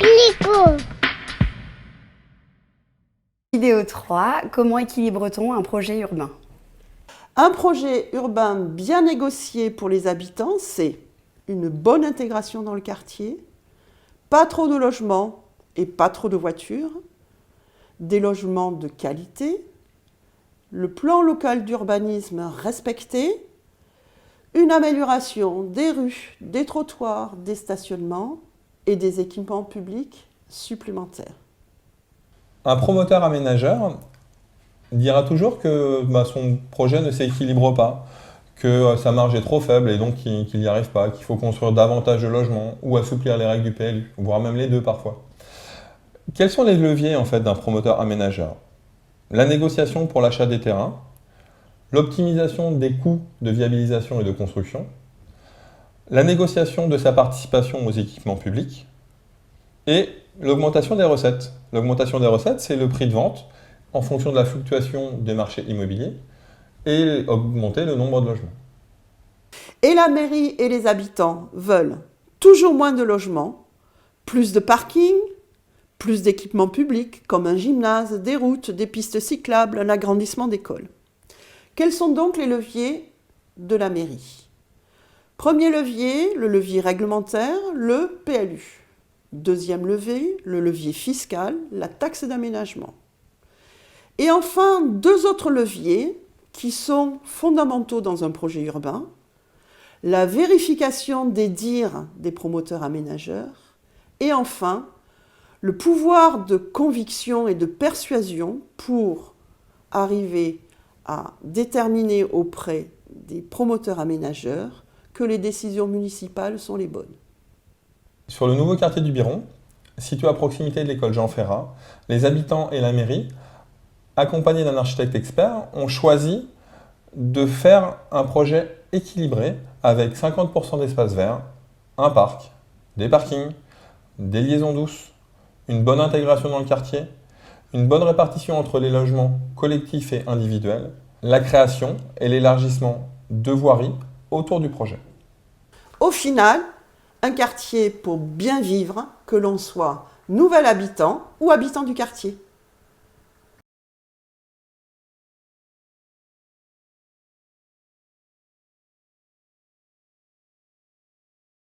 Nico. Vidéo 3, comment équilibre-t-on un projet urbain? Un projet urbain bien négocié pour les habitants, c'est une bonne intégration dans le quartier, pas trop de logements et pas trop de voitures, des logements de qualité, le plan local d'urbanisme respecté, une amélioration des rues, des trottoirs, des stationnements et des équipements publics supplémentaires. Un promoteur aménageur dira toujours que son projet ne s'équilibre pas, que sa marge est trop faible et donc qu'il n'y arrive pas, qu'il faut construire davantage de logements ou assouplir les règles du PLU, voire même les deux parfois. Quels sont les leviers en fait d'un promoteur aménageur? La négociation pour l'achat des terrains, l'optimisation des coûts de viabilisation et de construction, la négociation de sa participation aux équipements publics et l'augmentation des recettes. L'augmentation des recettes, c'est le prix de vente en fonction de la fluctuation des marchés immobiliers et augmenter le nombre de logements. Et la mairie et les habitants veulent toujours moins de logements, plus de parkings, plus d'équipements publics comme un gymnase, des routes, des pistes cyclables, un agrandissement d'écoles. Quels sont donc les leviers de la mairie? Premier levier, le levier réglementaire, le PLU. Deuxième levier, le levier fiscal, la taxe d'aménagement. Et enfin, deux autres leviers qui sont fondamentaux dans un projet urbain, la vérification des dires des promoteurs aménageurs et enfin, le pouvoir de conviction et de persuasion pour arriver à déterminer auprès des promoteurs aménageurs que les décisions municipales sont les bonnes. Sur le nouveau quartier du Biron, situé à proximité de l'école Jean Ferrat, les habitants et la mairie, accompagnés d'un architecte expert, ont choisi de faire un projet équilibré avec 50% d'espace vert, un parc, des parkings, des liaisons douces, une bonne intégration dans le quartier, une bonne répartition entre les logements collectifs et individuels, la création et l'élargissement de voiries autour du projet. Au final, un quartier pour bien vivre, que l'on soit nouvel habitant ou habitant du quartier.